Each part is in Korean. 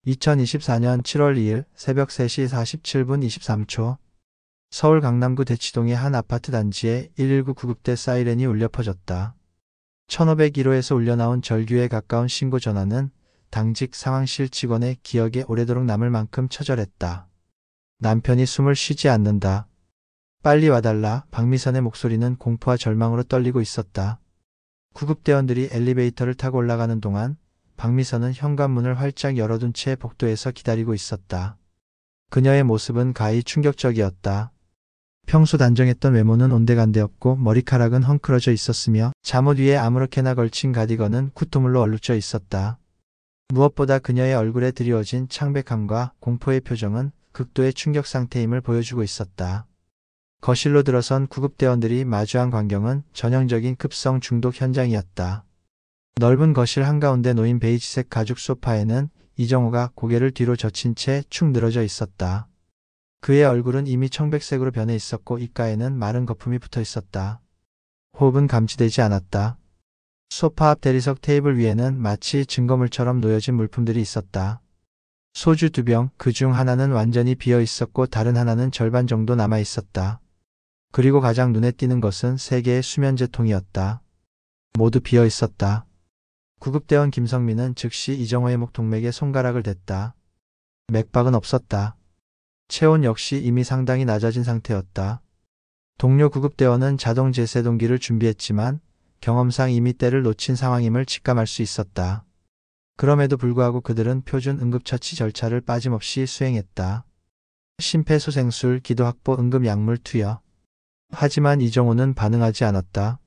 2024년 7월 2일 새벽 3시 47분 23초 서울 강남구 대치동의 한 아파트 단지에 119 구급대 사이렌이 울려 퍼졌다. 1501호에서 울려나온 절규에 가까운 신고 전화는 당직 상황실 직원의 기억에 오래도록 남을 만큼 처절했다. 남편이 숨을 쉬지 않는다. 빨리 와달라. 박미선의 목소리는 공포와 절망으로 떨리고 있었다. 구급대원들이 엘리베이터를 타고 올라가는 동안 박미선은 현관문을 활짝 열어둔 채 복도에서 기다리고 있었다. 그녀의 모습은 가히 충격적이었다. 평소 단정했던 외모는 온데간데없고 머리카락은 헝클어져 있었으며 잠옷 위에 아무렇게나 걸친 가디건은 쿠투물로 얼룩져 있었다. 무엇보다 그녀의 얼굴에 드리워진 창백함과 공포의 표정은 극도의 충격 상태임을 보여주고 있었다. 거실로 들어선 구급대원들이 마주한 광경은 전형적인 급성 중독 현장이었다. 넓은 거실 한가운데 놓인 베이지색 가죽 소파에는 이정호가 고개를 뒤로 젖힌 채 축 늘어져 있었다. 그의 얼굴은 이미 청백색으로 변해 있었고 입가에는 마른 거품이 붙어 있었다. 호흡은 감지되지 않았다. 소파 앞 대리석 테이블 위에는 마치 증거물처럼 놓여진 물품들이 있었다. 소주 2병, 그중 하나는 완전히 비어 있었고 다른 하나는 절반 정도 남아 있었다. 그리고 가장 눈에 띄는 것은 3개의 수면제통이었다. 모두 비어 있었다. 구급대원 김성민은 즉시 이정호의 목 동맥에 손가락을 댔다. 맥박은 없었다. 체온 역시 이미 상당히 낮아진 상태였다. 동료 구급대원은 자동 제세동기를 준비했지만 경험상 이미 때를 놓친 상황임을 직감할 수 있었다. 그럼에도 불구하고 그들은 표준 응급처치 절차를 빠짐없이 수행했다. 심폐소생술, 기도확보, 응급약물 투여. 하지만 이정호는 반응하지 않았다.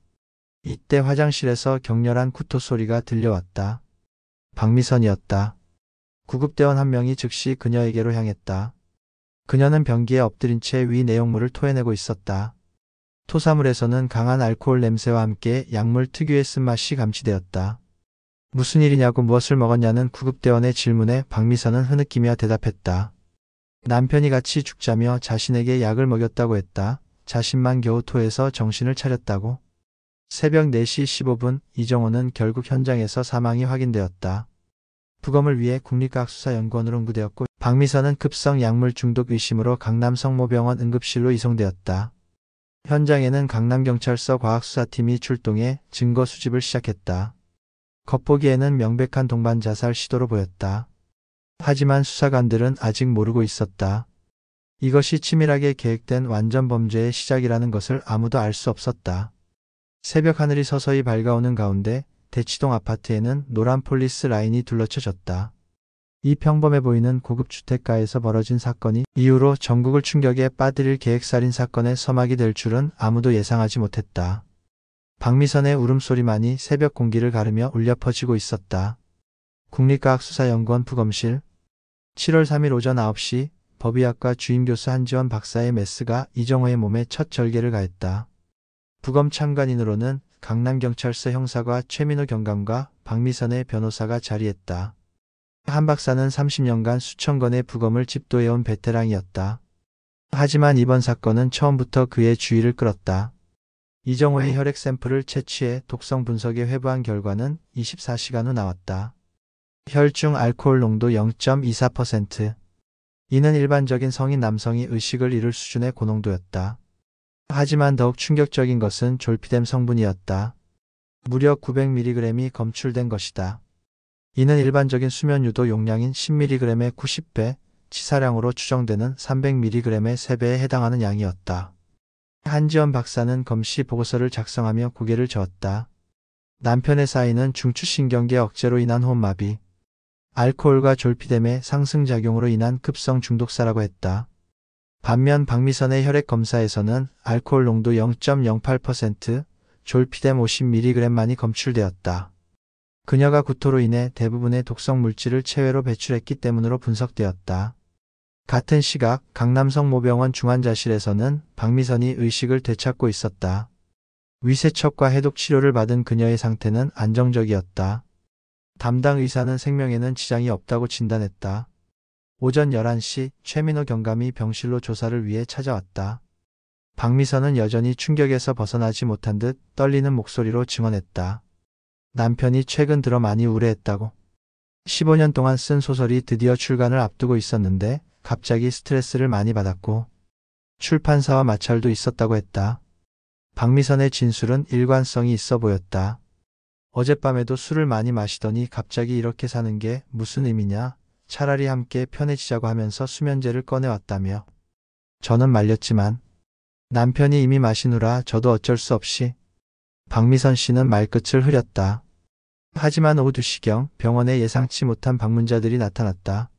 이때 화장실에서 격렬한 구토 소리가 들려왔다. 박미선이었다. 구급대원 한 명이 즉시 그녀에게로 향했다. 그녀는 변기에 엎드린 채 위 내용물을 토해내고 있었다. 토사물에서는 강한 알코올 냄새와 함께 약물 특유의 쓴맛이 감지되었다. 무슨 일이냐고 무엇을 먹었냐는 구급대원의 질문에 박미선은 흐느끼며 대답했다. 남편이 같이 죽자며 자신에게 약을 먹였다고 했다. 자신만 겨우 토해서 정신을 차렸다고. 새벽 4시 15분 이정호는 결국 현장에서 사망이 확인되었다. 부검을 위해 국립과학수사연구원으로 응구되었고 박미선은 급성 약물 중독 의심으로 강남성모병원 응급실로 이송되었다. 현장에는 강남경찰서 과학수사팀이 출동해 증거 수집을 시작했다. 겉보기에는 명백한 동반 자살 시도로 보였다. 하지만 수사관들은 아직 모르고 있었다. 이것이 치밀하게 계획된 완전 범죄의 시작이라는 것을 아무도 알 수 없었다. 새벽 하늘이 서서히 밝아오는 가운데 대치동 아파트에는 노란 폴리스 라인이 둘러쳐졌다. 이 평범해 보이는 고급 주택가에서 벌어진 사건이 이후로 전국을 충격에 빠뜨릴 계획살인 사건의 서막이 될 줄은 아무도 예상하지 못했다. 박미선의 울음소리만이 새벽 공기를 가르며 울려 퍼지고 있었다. 국립과학수사연구원 부검실. 7월 3일 오전 9시 법의학과 주임교수 한지원 박사의 메스가 이정호의 몸에 첫 절개를 가했다. 부검 참관인으로는 강남경찰서 형사과 최민호 경감과 박미선의 변호사가 자리했다. 한 박사는 30년간 수천 건의 부검을 집도해온 베테랑이었다. 하지만 이번 사건은 처음부터 그의 주의를 끌었다. 이정호의 혈액 샘플을 채취해 독성 분석에 회부한 결과는 24시간 후 나왔다. 혈중 알코올 농도 0.24%. 이는 일반적인 성인 남성이 의식을 잃을 수준의 고농도였다. 하지만 더욱 충격적인 것은 졸피뎀 성분이었다. 무려 900mg이 검출된 것이다. 이는 일반적인 수면 유도 용량인 10mg의 90배, 치사량으로 추정되는 300mg의 3배에 해당하는 양이었다. 한지원 박사는 검시 보고서를 작성하며 고개를 저었다. 남편의 사인은 중추신경계 억제로 인한 호흡마비, 알코올과 졸피뎀의 상승작용으로 인한 급성 중독사라고 했다. 반면 박미선의 혈액 검사에서는 알코올 농도 0.08%, 졸피뎀 50mg만이 검출되었다. 그녀가 구토로 인해 대부분의 독성 물질을 체외로 배출했기 때문으로 분석되었다. 같은 시각 강남성모병원 중환자실에서는 박미선이 의식을 되찾고 있었다. 위세척과 해독 치료를 받은 그녀의 상태는 안정적이었다. 담당 의사는 생명에는 지장이 없다고 진단했다. 오전 11시 최민호 경감이 병실로 조사를 위해 찾아왔다. 박미선은 여전히 충격에서 벗어나지 못한 듯 떨리는 목소리로 증언했다. 남편이 최근 들어 많이 우울해했다고. 15년 동안 쓴 소설이 드디어 출간을 앞두고 있었는데 갑자기 스트레스를 많이 받았고 출판사와 마찰도 있었다고 했다. 박미선의 진술은 일관성이 있어 보였다. 어젯밤에도 술을 많이 마시더니 갑자기 이렇게 사는 게 무슨 의미냐? 차라리 함께 편해지자고 하면서 수면제를 꺼내왔다며. 저는 말렸지만 남편이 이미 마신 후라 저도 어쩔 수 없이. 박미선 씨는 말끝을 흐렸다. 하지만 오후 2시경 병원에 예상치 못한 방문자들이 나타났다.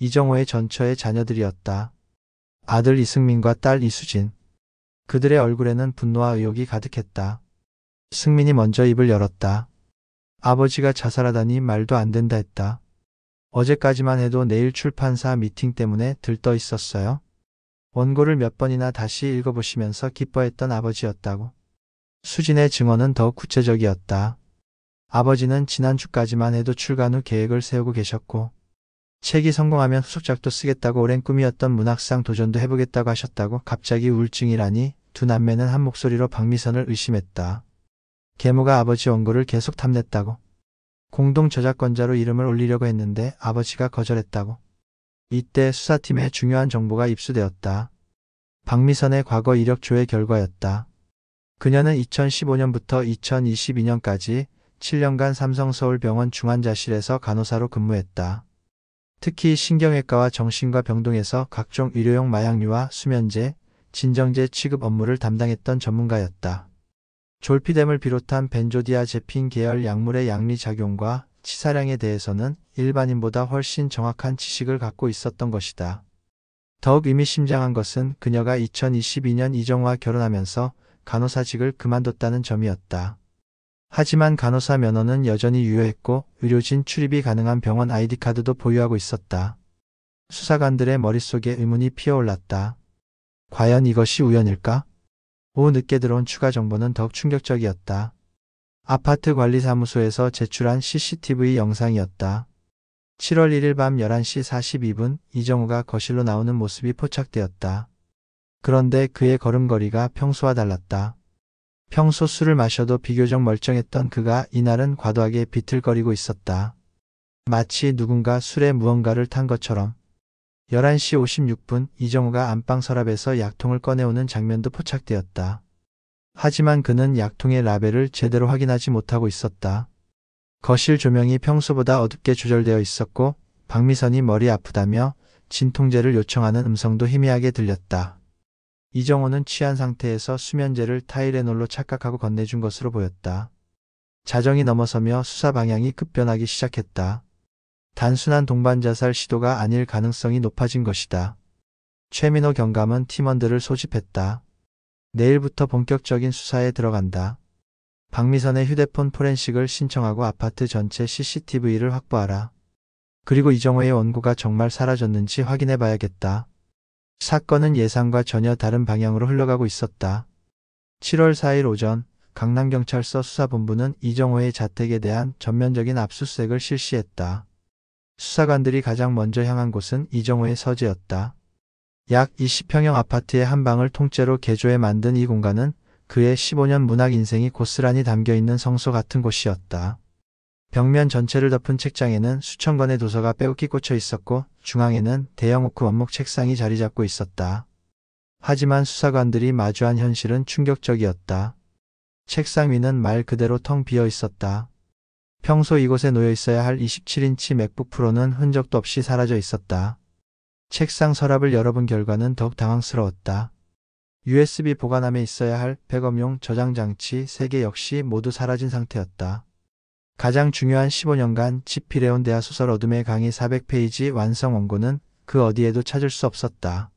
이정호의 전처의 자녀들이었다. 아들 이승민과 딸 이수진. 그들의 얼굴에는 분노와 의욕이 가득했다. 승민이 먼저 입을 열었다. 아버지가 자살하다니 말도 안 된다 했다. 어제까지만 해도 내일 출판사 미팅 때문에 들떠 있었어요. 원고를 몇 번이나 다시 읽어보시면서 기뻐했던 아버지였다고. 수진의 증언은 더욱 구체적이었다. 아버지는 지난주까지만 해도 출간 후 계획을 세우고 계셨고 책이 성공하면 후속작도 쓰겠다고 오랜 꿈이었던 문학상 도전도 해보겠다고 하셨다고. 갑자기 우울증이라니. 두 남매는 한 목소리로 박미선을 의심했다. 계모가 아버지 원고를 계속 탐냈다고. 공동 저작권자로 이름을 올리려고 했는데 아버지가 거절했다고. 이때 수사팀에 중요한 정보가 입수되었다. 박미선의 과거 이력 조회 결과였다. 그녀는 2015년부터 2022년까지 7년간 삼성서울병원 중환자실에서 간호사로 근무했다. 특히 신경외과와 정신과 병동에서 각종 의료용 마약류와 수면제, 진정제 취급 업무를 담당했던 전문가였다. 졸피뎀을 비롯한 벤조디아제핀 계열 약물의 양리작용과 치사량에 대해서는 일반인보다 훨씬 정확한 지식을 갖고 있었던 것이다. 더욱 의미심장한 것은 그녀가 2022년 이정우와 결혼하면서 간호사직을 그만뒀다는 점이었다. 하지만 간호사 면허는 여전히 유효했고 의료진 출입이 가능한 병원 아이디카드도 보유하고 있었다. 수사관들의 머릿속에 의문이 피어올랐다. 과연 이것이 우연일까? 오후 늦게 들어온 추가 정보는 더욱 충격적이었다. 아파트 관리사무소에서 제출한 CCTV 영상이었다. 7월 1일 밤 11시 42분 이정우가 거실로 나오는 모습이 포착되었다. 그런데 그의 걸음걸이가 평소와 달랐다. 평소 술을 마셔도 비교적 멀쩡했던 그가 이날은 과도하게 비틀거리고 있었다. 마치 누군가 술에 무언가를 탄 것처럼. 11시 56분 이정우가 안방 서랍에서 약통을 꺼내오는 장면도 포착되었다. 하지만 그는 약통의 라벨을 제대로 확인하지 못하고 있었다. 거실 조명이 평소보다 어둡게 조절되어 있었고 박미선이 머리 아프다며 진통제를 요청하는 음성도 희미하게 들렸다. 이정호는 취한 상태에서 수면제를 타이레놀로 착각하고 건네준 것으로 보였다. 자정이 넘어서며 수사 방향이 급변하기 시작했다. 단순한 동반자살 시도가 아닐 가능성이 높아진 것이다. 최민호 경감은 팀원들을 소집했다. 내일부터 본격적인 수사에 들어간다. 박미선의 휴대폰 포렌식을 신청하고 아파트 전체 CCTV를 확보하라. 그리고 이정호의 원고가 정말 사라졌는지 확인해 봐야겠다. 사건은 예상과 전혀 다른 방향으로 흘러가고 있었다. 7월 4일 오전 강남경찰서 수사본부는 이정호의 자택에 대한 전면적인 압수수색을 실시했다. 수사관들이 가장 먼저 향한 곳은 이정호의 서재였다. 약 20평형 아파트의 한 방을 통째로 개조해 만든 이 공간은 그의 15년 문학 인생이 고스란히 담겨있는 성소 같은 곳이었다. 벽면 전체를 덮은 책장에는 수천 권의 도서가 빼곡히 꽂혀 있었고 중앙에는 대형 오크 원목 책상이 자리 잡고 있었다. 하지만 수사관들이 마주한 현실은 충격적이었다. 책상 위는 말 그대로 텅 비어 있었다. 평소 이곳에 놓여 있어야 할 27인치 맥북 프로는 흔적도 없이 사라져 있었다. 책상 서랍을 열어본 결과는 더욱 당황스러웠다. USB 보관함에 있어야 할 백업용 저장 장치 3개 역시 모두 사라진 상태였다. 가장 중요한 15년간 집필해온 대하소설 어둠의 강의 400페이지 완성 원고는 그 어디에도 찾을 수 없었다.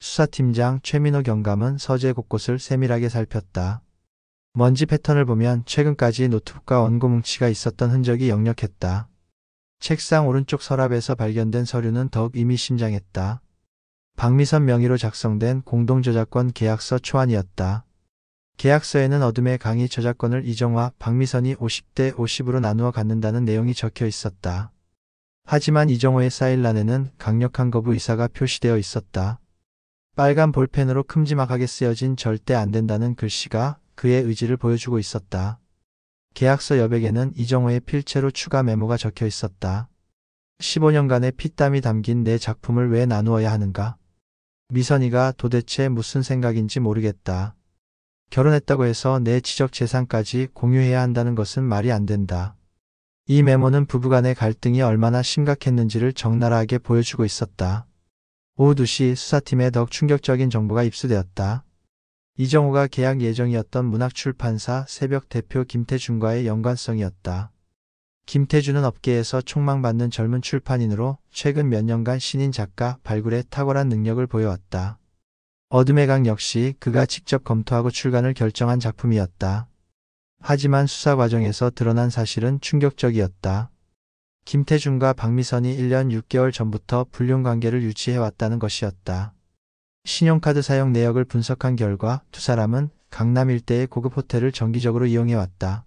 수사팀장 최민호 경감은 서재 곳곳을 세밀하게 살폈다. 먼지 패턴을 보면 최근까지 노트북과 원고 뭉치가 있었던 흔적이 역력했다. 책상 오른쪽 서랍에서 발견된 서류는 더욱 의미심장했다. 박미선 명의로 작성된 공동저작권 계약서 초안이었다. 계약서에는 어둠의 강의 저작권을 이정호와 박미선이 50대 50으로 나누어 갖는다는 내용이 적혀 있었다. 하지만 이정호의 사인란에는 강력한 거부 의사가 표시되어 있었다. 빨간 볼펜으로 큼지막하게 쓰여진 절대 안 된다는 글씨가 그의 의지를 보여주고 있었다. 계약서 여백에는 이정호의 필체로 추가 메모가 적혀 있었다. 15년간의 피땀이 담긴 내 작품을 왜 나누어야 하는가? 미선이가 도대체 무슨 생각인지 모르겠다. 결혼했다고 해서 내 지적 재산까지 공유해야 한다는 것은 말이 안 된다. 이 메모는 부부간의 갈등이 얼마나 심각했는지를 적나라하게 보여주고 있었다. 오후 2시 수사팀에 더욱 충격적인 정보가 입수되었다. 이정호가 계약 예정이었던 문학출판사 새벽 대표 김태준과의 연관성이었다. 김태준은 업계에서 촉망받는 젊은 출판인으로 최근 몇 년간 신인 작가 발굴에 탁월한 능력을 보여왔다. 어둠의 강 역시 그가 직접 검토하고 출간을 결정한 작품이었다. 하지만 수사 과정에서 드러난 사실은 충격적이었다. 김태준과 박미선이 1년 6개월 전부터 불륜관계를 유지해왔다는 것이었다. 신용카드 사용 내역을 분석한 결과 두 사람은 강남 일대의 고급 호텔을 정기적으로 이용해왔다.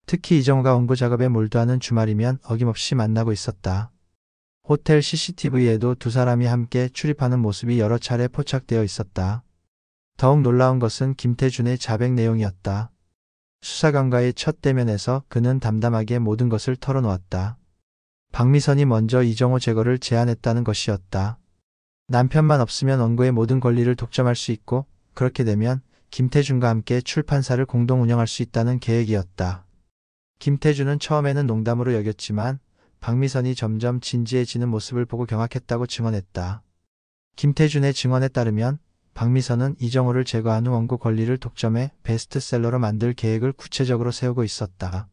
특히 이정호가 원고 작업에 몰두하는 주말이면 어김없이 만나고 있었다. 호텔 CCTV에도 두 사람이 함께 출입하는 모습이 여러 차례 포착되어 있었다. 더욱 놀라운 것은 김태준의 자백 내용이었다. 수사관과의 첫 대면에서 그는 담담하게 모든 것을 털어놓았다. 박미선이 먼저 이정호 제거를 제안했다는 것이었다. 남편만 없으면 원고의 모든 권리를 독점할 수 있고 그렇게 되면 김태준과 함께 출판사를 공동 운영할 수 있다는 계획이었다. 김태준은 처음에는 농담으로 여겼지만 박미선이 점점 진지해지는 모습을 보고 경악했다고 증언했다. 김태준의 증언에 따르면 박미선은 이정호를 제거한 후 원고 권리를 독점해 베스트셀러로 만들 계획을 구체적으로 세우고 있었다.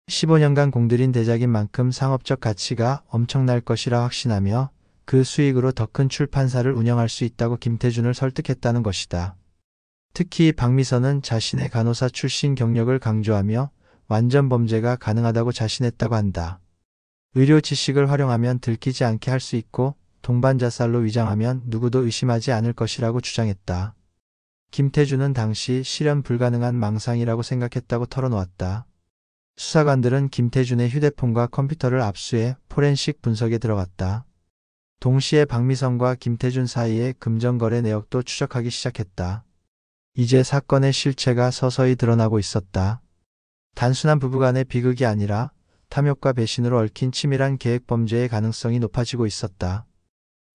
15년간 공들인 대작인 만큼 상업적 가치가 엄청날 것이라 확신하며 그 수익으로 더 큰 출판사를 운영할 수 있다고 김태준을 설득했다는 것이다. 특히 박미선은 자신의 간호사 출신 경력을 강조하며 완전 범죄가 가능하다고 자신했다고 한다. 의료 지식을 활용하면 들키지 않게 할 수 있고 동반 자살로 위장하면 누구도 의심하지 않을 것이라고 주장했다. 김태준은 당시 실현 불가능한 망상이라고 생각했다고 털어놓았다. 수사관들은 김태준의 휴대폰과 컴퓨터를 압수해 포렌식 분석에 들어갔다. 동시에 박미선과 김태준 사이의 금전거래 내역도 추적하기 시작했다. 이제 사건의 실체가 서서히 드러나고 있었다. 단순한 부부간의 비극이 아니라 탐욕과 배신으로 얽힌 치밀한 계획범죄의 가능성이 높아지고 있었다.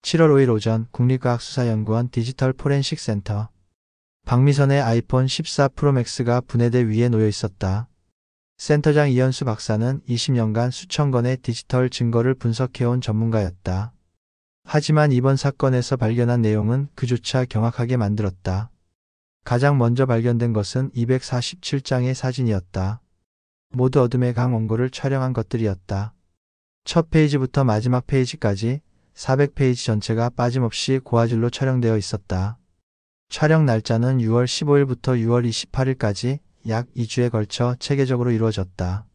7월 5일 오전 국립과학수사연구원 디지털 포렌식 센터. 박미선의 아이폰 14 프로맥스가 분해대 위에 놓여 있었다. 센터장 이현수 박사는 20년간 수천 건의 디지털 증거를 분석해온 전문가였다. 하지만 이번 사건에서 발견한 내용은 그조차 경악하게 만들었다. 가장 먼저 발견된 것은 247장의 사진이었다. 모두 어둠의 강 원고를 촬영한 것들이었다. 첫 페이지부터 마지막 페이지까지 400페이지 전체가 빠짐없이 고화질로 촬영되어 있었다. 촬영 날짜는 6월 15일부터 6월 28일까지 약 2주에 걸쳐 체계적으로 이루어졌다.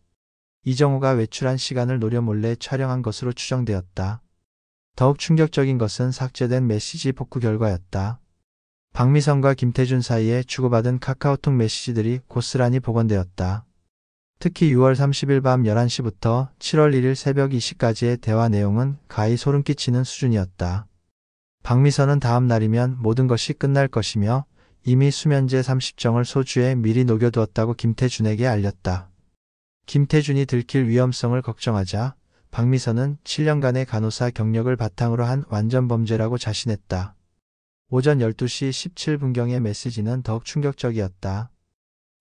이정호가 외출한 시간을 노려 몰래 촬영한 것으로 추정되었다. 더욱 충격적인 것은 삭제된 메시지 복구 결과였다. 박미선과 김태준 사이에 주고받은 카카오톡 메시지들이 고스란히 복원되었다. 특히 6월 30일 밤 11시부터 7월 1일 새벽 2시까지의 대화 내용은 가히 소름 끼치는 수준이었다. 박미선은 다음 날이면 모든 것이 끝날 것이며 이미 수면제 30정을 소주에 미리 녹여두었다고 김태준에게 알렸다. 김태준이 들킬 위험성을 걱정하자 박미선은 7년간의 간호사 경력을 바탕으로 한 완전 범죄라고 자신했다. 오전 12시 17분경의 메시지는 더욱 충격적이었다.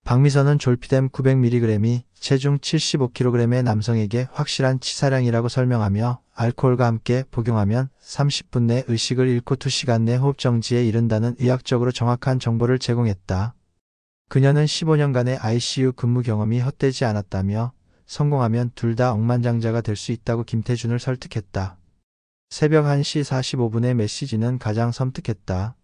박미선은 졸피뎀 900mg이 체중 75kg의 남성에게 확실한 치사량이라고 설명하며 알코올과 함께 복용하면 30분 내 의식을 잃고 2시간 내 호흡정지에 이른다는 의학적으로 정확한 정보를 제공했다. 그녀는 15년간의 ICU 근무 경험이 헛되지 않았다며 성공하면 둘 다 억만장자가 될 수 있다고 김태준을 설득했다. 새벽 1시 45분의 메시지는 가장 섬뜩했다.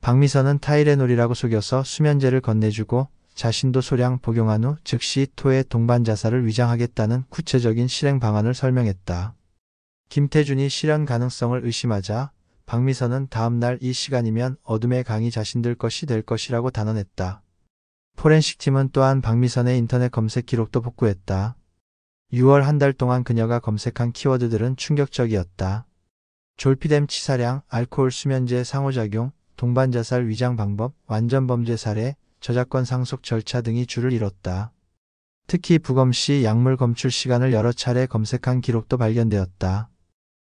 박미선은 타이레놀이라고 속여서 수면제를 건네주고 자신도 소량 복용한 후 즉시 토해 동반 자살을 위장하겠다는 구체적인 실행 방안을 설명했다. 김태준이 실현 가능성을 의심하자 박미선은 다음날 이 시간이면 어둠의 강이 자신들 것이 될 것이라고 단언했다. 포렌식팀은 또한 박미선의 인터넷 검색 기록도 복구했다. 6월 한 달 동안 그녀가 검색한 키워드들은 충격적이었다. 졸피뎀 치사량, 알코올 수면제 상호작용, 동반자살 위장 방법, 완전범죄 사례, 저작권 상속 절차 등이 줄을 이뤘다. 특히 부검 시 약물 검출 시간을 여러 차례 검색한 기록도 발견되었다.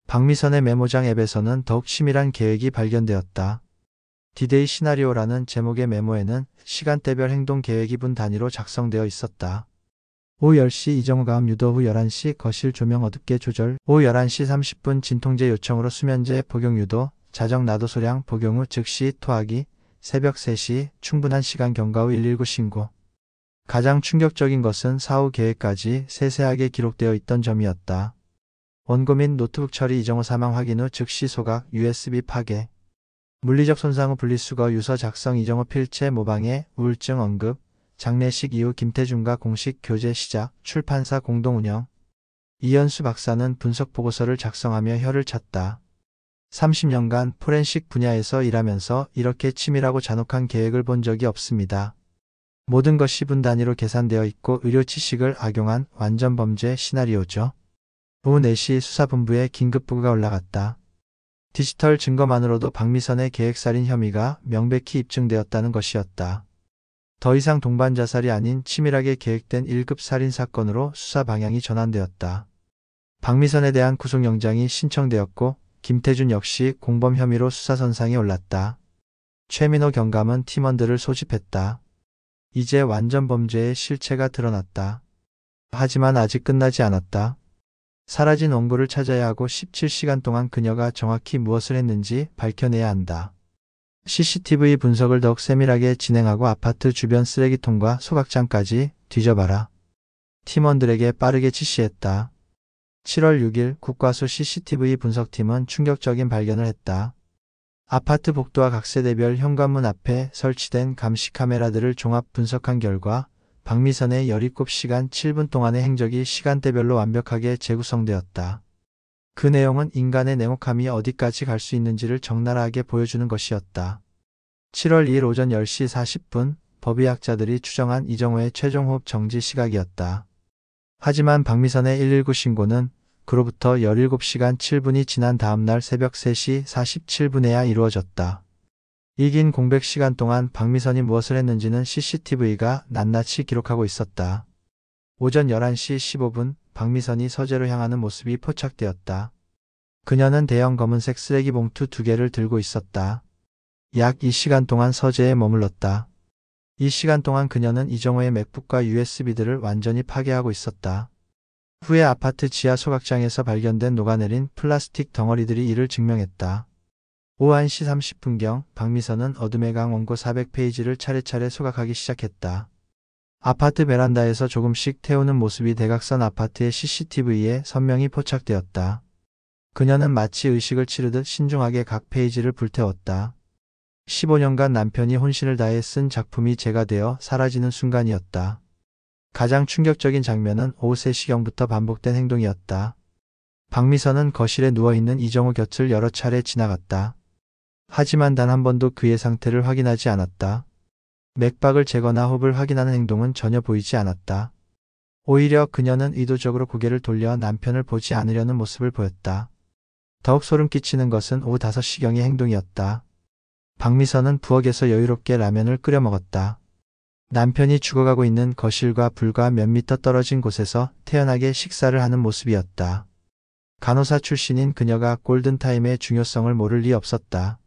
박미선의 메모장 앱에서는 더욱 치밀한 계획이 발견되었다. 디데이 시나리오라는 제목의 메모에는 시간대별 행동 계획이 분 단위로 작성되어 있었다. 오후 10시 이정우가 유도 후 11시 거실 조명 어둡게 조절, 오후 11시 30분 진통제 요청으로 수면제 복용 유도, 자정 나도 소량 복용 후 즉시 토하기, 새벽 3시 충분한 시간 경과 후 119 신고. 가장 충격적인 것은 사후 계획까지 세세하게 기록되어 있던 점이었다. 원고 및 노트북 처리 이정우 사망 확인 후 즉시 소각, USB 파괴. 물리적 손상 후 분리수거 유서 작성 이정우 필체 모방해 우울증 언급, 장례식 이후 김태준과 공식 교제 시작, 출판사 공동 운영. 이현수 박사는 분석 보고서를 작성하며 혀를 찼다. 30년간 포렌식 분야에서 일하면서 이렇게 치밀하고 잔혹한 계획을 본 적이 없습니다. 모든 것이 분 단위로 계산되어 있고 의료 지식을 악용한 완전 범죄 시나리오죠. 오후 4시 수사본부에 긴급보고가 올라갔다. 디지털 증거만으로도 박미선의 계획살인 혐의가 명백히 입증되었다는 것이었다. 더 이상 동반 자살이 아닌 치밀하게 계획된 1급 살인 사건으로 수사 방향이 전환되었다. 박미선에 대한 구속영장이 신청되었고 김태준 역시 공범 혐의로 수사선상에 올랐다. 최민호 경감은 팀원들을 소집했다. 이제 완전 범죄의 실체가 드러났다. 하지만 아직 끝나지 않았다. 사라진 원고를 찾아야 하고 17시간 동안 그녀가 정확히 무엇을 했는지 밝혀내야 한다. CCTV 분석을 더욱 세밀하게 진행하고 아파트 주변 쓰레기통과 소각장까지 뒤져봐라. 팀원들에게 빠르게 지시했다. 7월 6일 국과수 CCTV 분석팀은 충격적인 발견을 했다. 아파트 복도와 각세대별 현관문 앞에 설치된 감시 카메라들을 종합 분석한 결과 박미선의 17시간 7분 동안의 행적이 시간대별로 완벽하게 재구성되었다. 그 내용은 인간의 냉혹함이 어디까지 갈 수 있는지를 적나라하게 보여주는 것이었다. 7월 2일 오전 10시 40분 법의학자들이 추정한 이정우의 최종 호흡 정지 시각이었다. 하지만 박미선의 119 신고는 그로부터 17시간 7분이 지난 다음날 새벽 3시 47분에야 이루어졌다. 이 긴 공백 시간 동안 박미선이 무엇을 했는지는 CCTV가 낱낱이 기록하고 있었다. 오전 11시 15분 박미선이 서재로 향하는 모습이 포착되었다. 그녀는 대형 검은색 쓰레기 봉투 2개를 들고 있었다. 약 2시간 동안 서재에 머물렀다. 이 시간 동안 그녀는 이정우의 맥북과 USB들을 완전히 파괴하고 있었다. 후에 아파트 지하 소각장에서 발견된 녹아내린 플라스틱 덩어리들이 이를 증명했다. 오후 1시 30분경 박미선은 어둠의 강 원고 400페이지를 차례차례 소각하기 시작했다. 아파트 베란다에서 조금씩 태우는 모습이 대각선 아파트의 CCTV에 선명히 포착되었다. 그녀는 마치 의식을 치르듯 신중하게 각 페이지를 불태웠다. 15년간 남편이 혼신을 다해 쓴 작품이 재가 되어 사라지는 순간이었다. 가장 충격적인 장면은 오후 3시경부터 반복된 행동이었다. 박미선은 거실에 누워있는 이정우 곁을 여러 차례 지나갔다. 하지만 단 한 번도 그의 상태를 확인하지 않았다. 맥박을 재거나 호흡을 확인하는 행동은 전혀 보이지 않았다. 오히려 그녀는 의도적으로 고개를 돌려 남편을 보지 않으려는 모습을 보였다. 더욱 소름 끼치는 것은 오후 5시경의 행동이었다. 박미선은 부엌에서 여유롭게 라면을 끓여 먹었다. 남편이 죽어가고 있는 거실과 불과 몇 미터 떨어진 곳에서 태연하게 식사를 하는 모습이었다. 간호사 출신인 그녀가 골든타임의 중요성을 모를 리 없었다.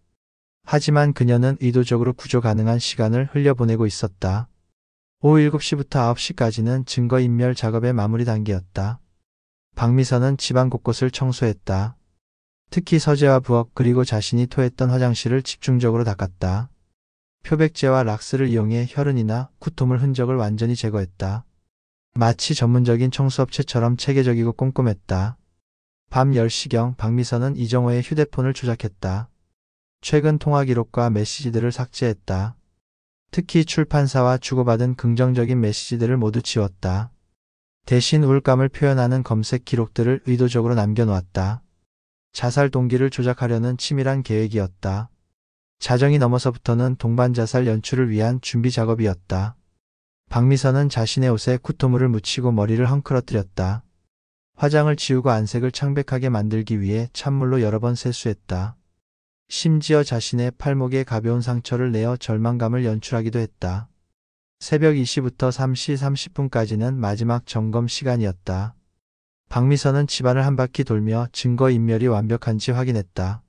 하지만 그녀는 의도적으로 구조 가능한 시간을 흘려보내고 있었다. 오후 7시부터 9시까지는 증거인멸 작업의 마무리 단계였다. 박미선은 집안 곳곳을 청소했다. 특히 서재와 부엌 그리고 자신이 토했던 화장실을 집중적으로 닦았다. 표백제와 락스를 이용해 혈흔이나 쿠토물 흔적을 완전히 제거했다. 마치 전문적인 청소업체처럼 체계적이고 꼼꼼했다. 밤 10시경 박미선은 이정호의 휴대폰을 조작했다. 최근 통화 기록과 메시지들을 삭제했다. 특히 출판사와 주고받은 긍정적인 메시지들을 모두 지웠다. 대신 우울감을 표현하는 검색 기록들을 의도적으로 남겨놓았다. 자살 동기를 조작하려는 치밀한 계획이었다. 자정이 넘어서부터는 동반자살 연출을 위한 준비 작업이었다. 박미선은 자신의 옷에 쿠토물을 묻히고 머리를 헝클어뜨렸다. 화장을 지우고 안색을 창백하게 만들기 위해 찬물로 여러 번 세수했다. 심지어 자신의 팔목에 가벼운 상처를 내어 절망감을 연출하기도 했다. 새벽 2시부터 3시 30분까지는 마지막 점검 시간이었다. 박미선은 집안을 한 바퀴 돌며 증거인멸이 완벽한지 확인했다.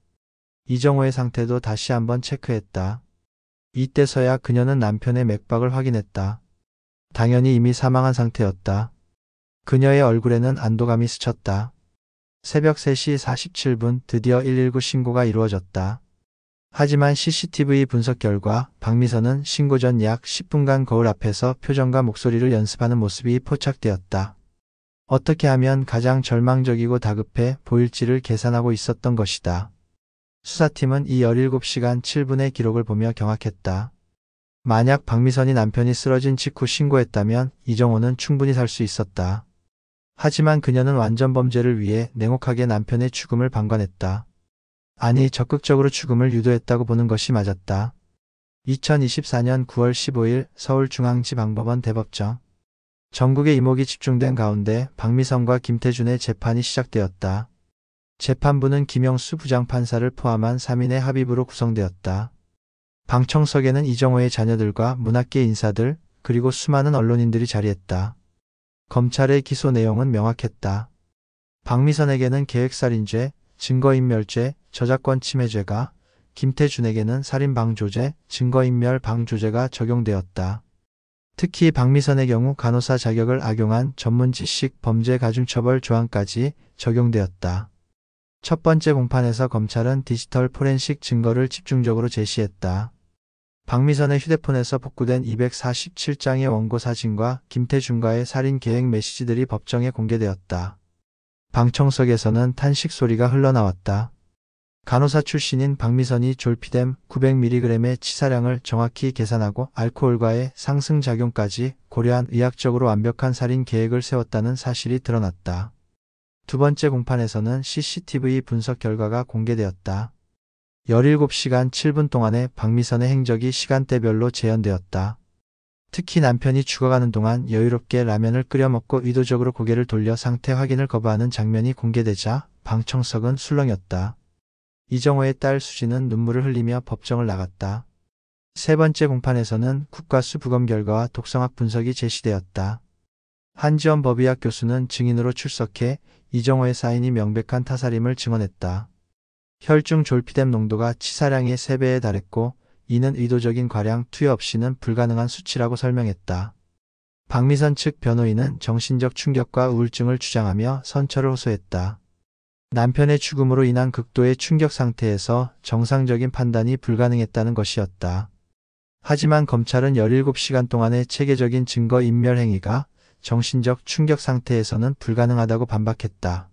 이정호의 상태도 다시 한번 체크했다. 이때서야 그녀는 남편의 맥박을 확인했다. 당연히 이미 사망한 상태였다. 그녀의 얼굴에는 안도감이 스쳤다. 새벽 3시 47분 드디어 119 신고가 이루어졌다. 하지만 CCTV 분석 결과 박미선은 신고 전 약 10분간 거울 앞에서 표정과 목소리를 연습하는 모습이 포착되었다. 어떻게 하면 가장 절망적이고 다급해 보일지를 계산하고 있었던 것이다. 수사팀은 이 17시간 7분의 기록을 보며 경악했다. 만약 박미선이 남편이 쓰러진 직후 신고했다면 이정호는 충분히 살 수 있었다. 하지만 그녀는 완전 범죄를 위해 냉혹하게 남편의 죽음을 방관했다. 아니, 적극적으로 죽음을 유도했다고 보는 것이 맞았다. 2024년 9월 15일 서울중앙지방법원 대법정. 전국의 이목이 집중된 가운데 박미선과 김태준의 재판이 시작되었다. 재판부는 김영수 부장판사를 포함한 3인의 합의부로 구성되었다. 방청석에는 이정호의 자녀들과 문학계 인사들, 그리고 수많은 언론인들이 자리했다. 검찰의 기소 내용은 명확했다. 박미선에게는 계획살인죄, 증거인멸죄, 저작권 침해죄가, 김태준에게는 살인방조죄, 증거인멸 방조죄가 적용되었다. 특히 박미선의 경우 간호사 자격을 악용한 전문지식 범죄 가중처벌 조항까지 적용되었다. 첫 번째 공판에서 검찰은 디지털 포렌식 증거를 집중적으로 제시했다. 박미선의 휴대폰에서 복구된 247장의 원고 사진과 김태준과의 살인 계획 메시지들이 법정에 공개되었다. 방청석에서는 탄식 소리가 흘러나왔다. 간호사 출신인 박미선이 졸피뎀 900mg의 치사량을 정확히 계산하고 알코올과의 상승작용까지 고려한 의학적으로 완벽한 살인 계획을 세웠다는 사실이 드러났다. 두 번째 공판에서는 CCTV 분석 결과가 공개되었다. 17시간 7분 동안의 박미선의 행적이 시간대별로 재현되었다. 특히 남편이 죽어가는 동안 여유롭게 라면을 끓여 먹고 의도적으로 고개를 돌려 상태 확인을 거부하는 장면이 공개되자 방청석은 술렁였다. 이정호의 딸 수지는 눈물을 흘리며 법정을 나갔다. 세 번째 공판에서는 국과수 부검 결과와 독성학 분석이 제시되었다. 한지원 법의학 교수는 증인으로 출석해 이정호의 사인이 명백한 타살임을 증언했다. 혈중 졸피뎀 농도가 치사량의 3배에 달했고 이는 의도적인 과량 투여 없이는 불가능한 수치라고 설명했다. 박미선 측 변호인은 정신적 충격과 우울증을 주장하며 선처를 호소했다. 남편의 죽음으로 인한 극도의 충격 상태에서 정상적인 판단이 불가능했다는 것이었다. 하지만 검찰은 17시간 동안의 체계적인 증거인멸 행위가 정신적 충격 상태에서는 불가능하다고 반박했다.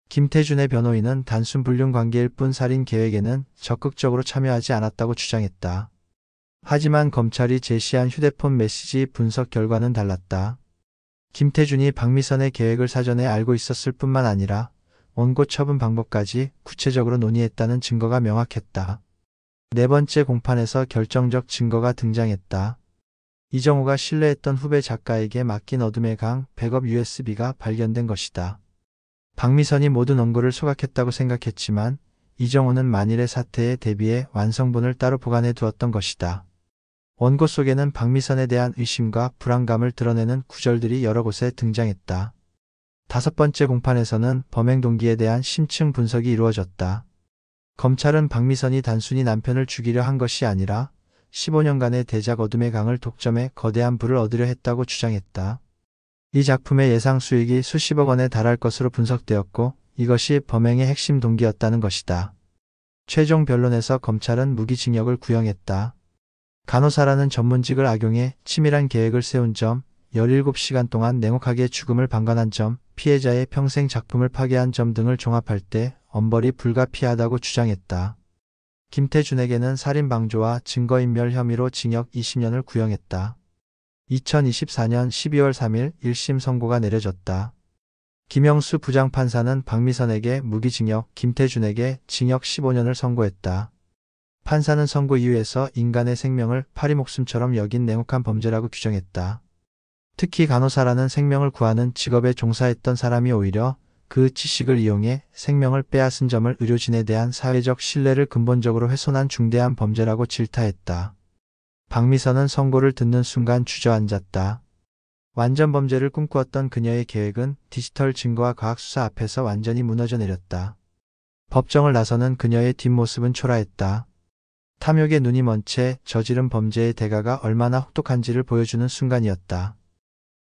김태준의 변호인은 단순 불륜 관계일 뿐 살인 계획에는 적극적으로 참여하지 않았다고 주장했다. 하지만 검찰이 제시한 휴대폰 메시지 분석 결과는 달랐다. 김태준이 박미선의 계획을 사전에 알고 있었을 뿐만 아니라 원고 처분 방법까지 구체적으로 논의했다는 증거가 명확했다. 네 번째 공판에서 결정적 증거가 등장했다. 이정호가 신뢰했던 후배 작가에게 맡긴 어둠의 강 백업 USB가 발견된 것이다. 박미선이 모든 원고를 소각했다고 생각했지만 이정호는 만일의 사태에 대비해 완성본을 따로 보관해 두었던 것이다. 원고 속에는 박미선에 대한 의심과 불안감을 드러내는 구절들이 여러 곳에 등장했다. 다섯 번째 공판에서는 범행 동기에 대한 심층 분석이 이루어졌다. 검찰은 박미선이 단순히 남편을 죽이려 한 것이 아니라 15년간의 대작 어둠의 강을 독점해 거대한 부를 얻으려 했다고 주장했다. 이 작품의 예상 수익이 수십억 원에 달할 것으로 분석되었고 이것이 범행의 핵심 동기였다는 것이다. 최종 변론에서 검찰은 무기징역을 구형했다. 간호사라는 전문직을 악용해 치밀한 계획을 세운 점, 17시간 동안 냉혹하게 죽음을 방관한 점, 피해자의 평생 작품을 파괴한 점 등을 종합할 때 엄벌이 불가피하다고 주장했다. 김태준에게는 살인방조와 증거인멸 혐의로 징역 20년을 구형했다. 2024년 12월 3일 1심 선고가 내려졌다. 김영수 부장판사는 박미선에게 무기징역, 김태준에게 징역 15년을 선고했다. 판사는 선고 이유에서 인간의 생명을 파리 목숨처럼 여긴 냉혹한 범죄라고 규정했다. 특히 간호사라는 생명을 구하는 직업에 종사했던 사람이 오히려 그 지식을 이용해 생명을 빼앗은 점을 의료진에 대한 사회적 신뢰를 근본적으로 훼손한 중대한 범죄라고 질타했다. 박미선은 선고를 듣는 순간 주저앉았다. 완전 범죄를 꿈꾸었던 그녀의 계획은 디지털 증거와 과학수사 앞에서 완전히 무너져 내렸다. 법정을 나서는 그녀의 뒷모습은 초라했다. 탐욕에 눈이 먼 채 저지른 범죄의 대가가 얼마나 혹독한지를 보여주는 순간이었다.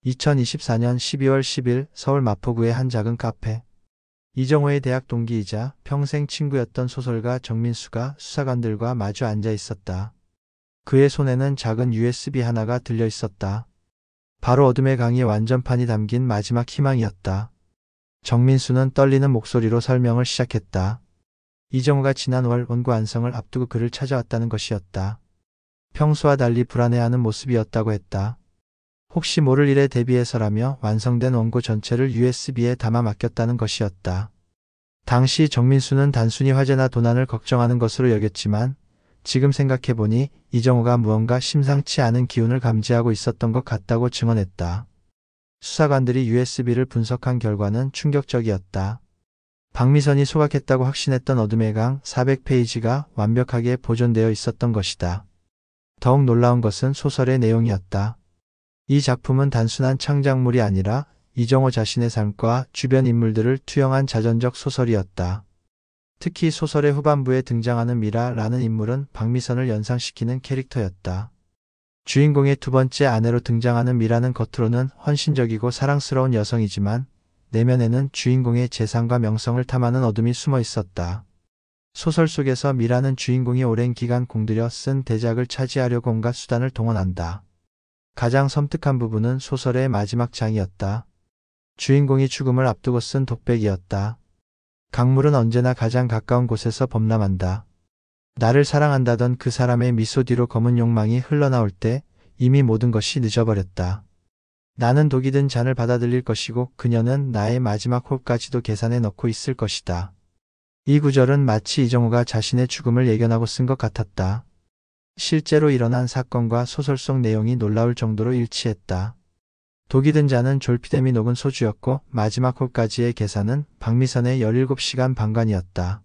2024년 12월 10일 서울 마포구의 한 작은 카페. 이정호의 대학 동기이자 평생 친구였던 소설가 정민수가 수사관들과 마주 앉아 있었다. 그의 손에는 작은 USB 하나가 들려 있었다. 바로 어둠의 강의 완전판이 담긴 마지막 희망이었다. 정민수는 떨리는 목소리로 설명을 시작했다. 이정호가 지난 월 원고 완성을 앞두고 그를 찾아왔다는 것이었다. 평소와 달리 불안해하는 모습이었다고 했다. 혹시 모를 일에 대비해서라며 완성된 원고 전체를 USB에 담아 맡겼다는 것이었다. 당시 정민수는 단순히 화제나 도난을 걱정하는 것으로 여겼지만 지금 생각해보니 이정호가 무언가 심상치 않은 기운을 감지하고 있었던 것 같다고 증언했다. 수사관들이 USB를 분석한 결과는 충격적이었다. 박미선이 소각했다고 확신했던 어둠의 강 400페이지가 완벽하게 보존되어 있었던 것이다. 더욱 놀라운 것은 소설의 내용이었다. 이 작품은 단순한 창작물이 아니라 이정호 자신의 삶과 주변 인물들을 투영한 자전적 소설이었다. 특히 소설의 후반부에 등장하는 미라라는 인물은 박미선을 연상시키는 캐릭터였다. 주인공의 두 번째 아내로 등장하는 미라는 겉으로는 헌신적이고 사랑스러운 여성이지만 내면에는 주인공의 재산과 명성을 탐하는 어둠이 숨어 있었다. 소설 속에서 미라는 주인공이 오랜 기간 공들여 쓴 대작을 차지하려고 온갖 수단을 동원한다. 가장 섬뜩한 부분은 소설의 마지막 장이었다. 주인공이 죽음을 앞두고 쓴 독백이었다. 강물은 언제나 가장 가까운 곳에서 범람한다. 나를 사랑한다던 그 사람의 미소 뒤로 검은 욕망이 흘러나올 때 이미 모든 것이 늦어버렸다. 나는 독이 든 잔을 받아들일 것이고 그녀는 나의 마지막 호흡까지도 계산해 넣고 있을 것이다. 이 구절은 마치 이정호가 자신의 죽음을 예견하고 쓴 것 같았다. 실제로 일어난 사건과 소설 속 내용이 놀라울 정도로 일치했다. 독이 든 잔은 졸피뎀이 녹은 소주였고 마지막 호흡까지의 계산은 박미선의 17시간 방관이었다.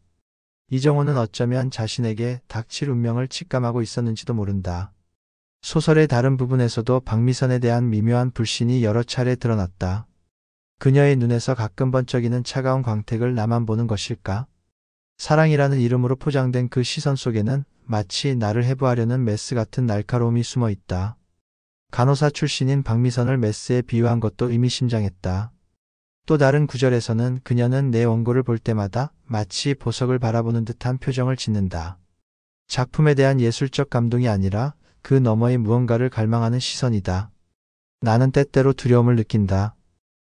이정호는 어쩌면 자신에게 닥칠 운명을 직감하고 있었는지도 모른다. 소설의 다른 부분에서도 박미선에 대한 미묘한 불신이 여러 차례 드러났다. 그녀의 눈에서 가끔 번쩍이는 차가운 광택을 나만 보는 것일까? 사랑이라는 이름으로 포장된 그 시선 속에는 마치 나를 해부하려는 메스 같은 날카로움이 숨어 있다. 간호사 출신인 박미선을 메스에 비유한 것도 의미심장했다. 또 다른 구절에서는 그녀는 내 원고를 볼 때마다 마치 보석을 바라보는 듯한 표정을 짓는다. 작품에 대한 예술적 감동이 아니라 그 너머의 무언가를 갈망하는 시선이다. 나는 때때로 두려움을 느낀다.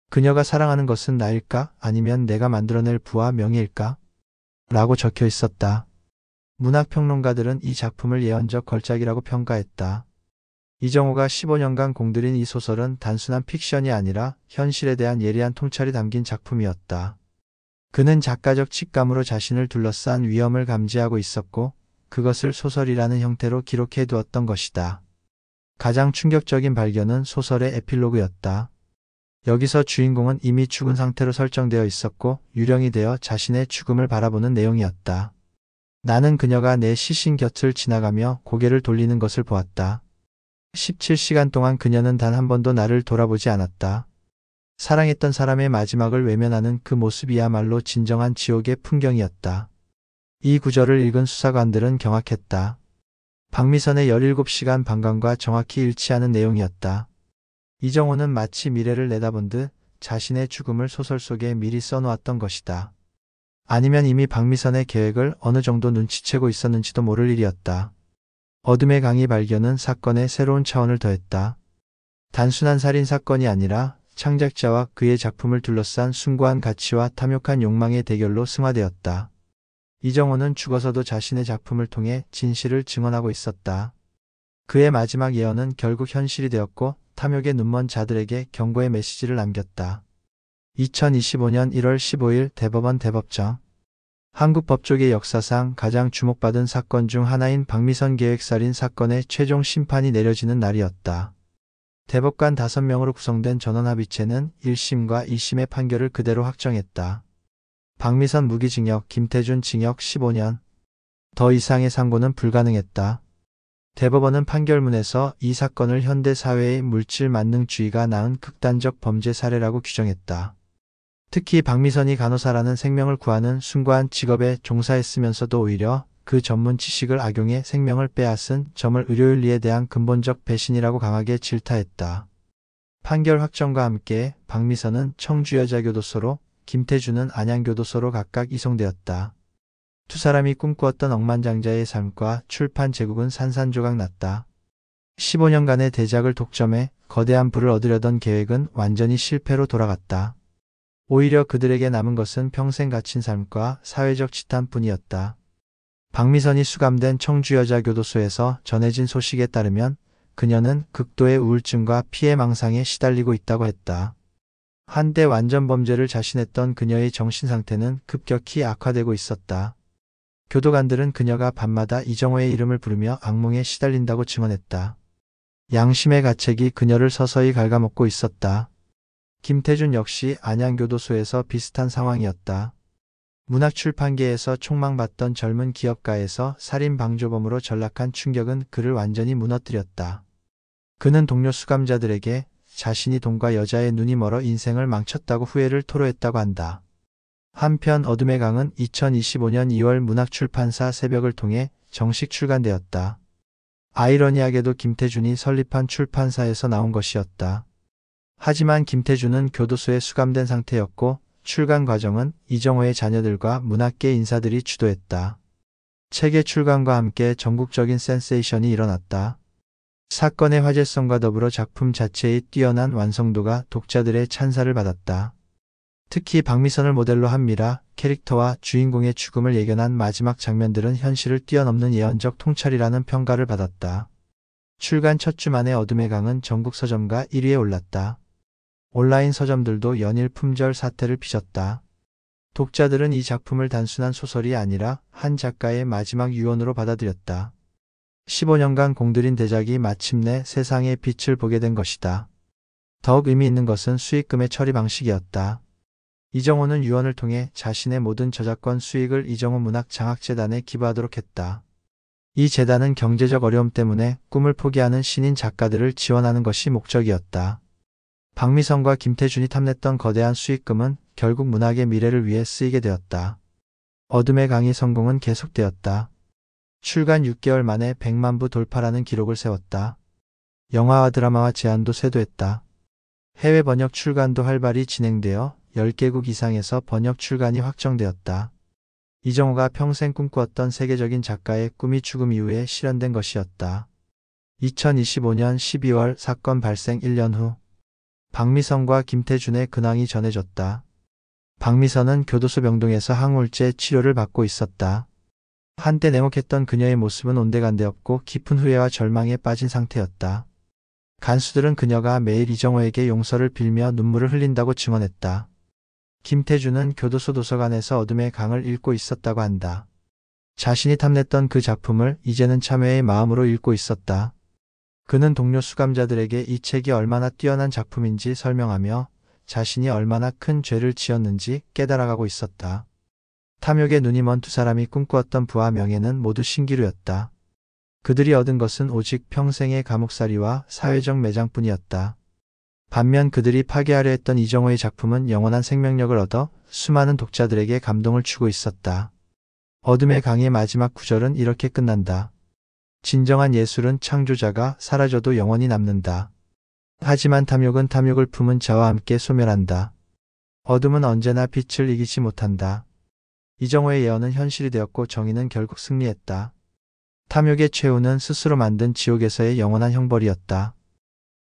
그녀가 사랑하는 것은 나일까? 아니면 내가 만들어낼 부와 명예일까? 라고 적혀 있었다. 문학평론가들은 이 작품을 예언적 걸작이라고 평가했다. 이정호가 15년간 공들인 이 소설은 단순한 픽션이 아니라 현실에 대한 예리한 통찰이 담긴 작품이었다. 그는 작가적 직감으로 자신을 둘러싼 위험을 감지하고 있었고 그것을 소설이라는 형태로 기록해 두었던 것이다. 가장 충격적인 발견은 소설의 에필로그였다. 여기서 주인공은 이미 죽은 상태로 설정되어 있었고 유령이 되어 자신의 죽음을 바라보는 내용이었다. 나는 그녀가 내 시신 곁을 지나가며 고개를 돌리는 것을 보았다. 17시간 동안 그녀는 단 한 번도 나를 돌아보지 않았다. 사랑했던 사람의 마지막을 외면하는 그 모습이야말로 진정한 지옥의 풍경이었다. 이 구절을 읽은 수사관들은 경악했다. 박미선의 17시간 방광과 정확히 일치하는 내용이었다. 이정호는 마치 미래를 내다본 듯 자신의 죽음을 소설 속에 미리 써놓았던 것이다. 아니면 이미 박미선의 계획을 어느 정도 눈치채고 있었는지도 모를 일이었다. 어둠의 강의 발견은 사건에 새로운 차원을 더했다. 단순한 살인사건이 아니라 창작자와 그의 작품을 둘러싼 숭고한 가치와 탐욕한 욕망의 대결로 승화되었다. 이정호는 죽어서도 자신의 작품을 통해 진실을 증언하고 있었다. 그의 마지막 예언은 결국 현실이 되었고 탐욕에 눈먼 자들에게 경고의 메시지를 남겼다. 2025년 1월 15일 대법원 대법정. 한국 법조계 역사상 가장 주목받은 사건 중 하나인 박미선 계획살인 사건의 최종 심판이 내려지는 날이었다. 대법관 5명으로 구성된 전원합의체는 1심과 2심의 판결을 그대로 확정했다. 박미선 무기징역, 김태준 징역 15년. 더 이상의 상고는 불가능했다. 대법원은 판결문에서 이 사건을 현대 사회의 물질 만능주의가 낳은 극단적 범죄 사례라고 규정했다. 특히 박미선이 간호사라는 생명을 구하는 숭고한 직업에 종사했으면서도 오히려 그 전문 지식을 악용해 생명을 빼앗은 점을 의료윤리에 대한 근본적 배신이라고 강하게 질타했다. 판결 확정과 함께 박미선은 청주여자교도소로, 김태준은 안양교도소로 각각 이송되었다. 두 사람이 꿈꾸었던 억만장자의 삶과 출판 제국은 산산조각 났다. 15년간의 대작을 독점해 거대한 부를 얻으려던 계획은 완전히 실패로 돌아갔다. 오히려 그들에게 남은 것은 평생 갇힌 삶과 사회적 치탄뿐이었다. 박미선이 수감된 청주여자교도소에서 전해진 소식에 따르면 그녀는 극도의 우울증과 피해망상에 시달리고 있다고 했다. 한때 완전 범죄를 자신했던 그녀의 정신상태는 급격히 악화되고 있었다. 교도관들은 그녀가 밤마다 이정호의 이름을 부르며 악몽에 시달린다고 증언했다. 양심의 가책이 그녀를 서서히 갉아먹고 있었다. 김태준 역시 안양교도소에서 비슷한 상황이었다. 문학출판계에서 촉망받던 젊은 기업가에서 살인방조범으로 전락한 충격은 그를 완전히 무너뜨렸다. 그는 동료 수감자들에게 자신이 돈과 여자의 눈이 멀어 인생을 망쳤다고 후회를 토로했다고 한다. 한편 어둠의 강은 2025년 2월 문학출판사 새벽을 통해 정식 출간되었다. 아이러니하게도 김태준이 설립한 출판사에서 나온 것이었다. 하지만 김태준은 교도소에 수감된 상태였고 출간 과정은 이정호의 자녀들과 문학계 인사들이 주도했다. 책의 출간과 함께 전국적인 센세이션이 일어났다. 사건의 화제성과 더불어 작품 자체의 뛰어난 완성도가 독자들의 찬사를 받았다. 특히 박미선을 모델로 한 미라 캐릭터와 주인공의 죽음을 예견한 마지막 장면들은 현실을 뛰어넘는 예언적 통찰이라는 평가를 받았다. 출간 첫 주 만에 어둠의 강은 전국 서점가 1위에 올랐다. 온라인 서점들도 연일 품절 사태를 빚었다. 독자들은 이 작품을 단순한 소설이 아니라 한 작가의 마지막 유언으로 받아들였다. 15년간 공들인 대작이 마침내 세상의 빛을 보게 된 것이다. 더욱 의미 있는 것은 수익금의 처리 방식이었다. 이정호는 유언을 통해 자신의 모든 저작권 수익을 이정호 문학장학재단에 기부하도록 했다. 이 재단은 경제적 어려움 때문에 꿈을 포기하는 신인 작가들을 지원하는 것이 목적이었다. 박미선과 김태준이 탐냈던 거대한 수익금은 결국 문학의 미래를 위해 쓰이게 되었다. 어둠의 강의 성공은 계속되었다. 출간 6개월 만에 100만 부 돌파라는 기록을 세웠다. 영화와 드라마와 제안도 쇄도했다. 해외 번역 출간도 활발히 진행되어 10개국 이상에서 번역 출간이 확정되었다. 이정호가 평생 꿈꾸었던 세계적인 작가의 꿈이 죽음 이후에 실현된 것이었다. 2025년 12월 사건 발생 1년 후 박미선과 김태준의 근황이 전해졌다. 박미선은 교도소 병동에서 항우울제 치료를 받고 있었다. 한때 냉혹했던 그녀의 모습은 온데간데 없고 깊은 후회와 절망에 빠진 상태였다. 간수들은 그녀가 매일 이정호에게 용서를 빌며 눈물을 흘린다고 증언했다. 김태준은 교도소 도서관에서 어둠의 강을 읽고 있었다고 한다. 자신이 탐냈던 그 작품을 이제는 참회의 마음으로 읽고 있었다. 그는 동료 수감자들에게 이 책이 얼마나 뛰어난 작품인지 설명하며 자신이 얼마나 큰 죄를 지었는지 깨달아가고 있었다. 탐욕에 눈이 먼 두 사람이 꿈꾸었던 부와 명예는 모두 신기루였다. 그들이 얻은 것은 오직 평생의 감옥살이와 사회적 매장뿐이었다. 반면 그들이 파괴하려 했던 이정호의 작품은 영원한 생명력을 얻어 수많은 독자들에게 감동을 주고 있었다. 어둠의 강의 마지막 구절은 이렇게 끝난다. 진정한 예술은 창조자가 사라져도 영원히 남는다. 하지만 탐욕은 탐욕을 품은 자와 함께 소멸한다. 어둠은 언제나 빛을 이기지 못한다. 이정호의 예언은 현실이 되었고 정의는 결국 승리했다. 탐욕의 최후는 스스로 만든 지옥에서의 영원한 형벌이었다.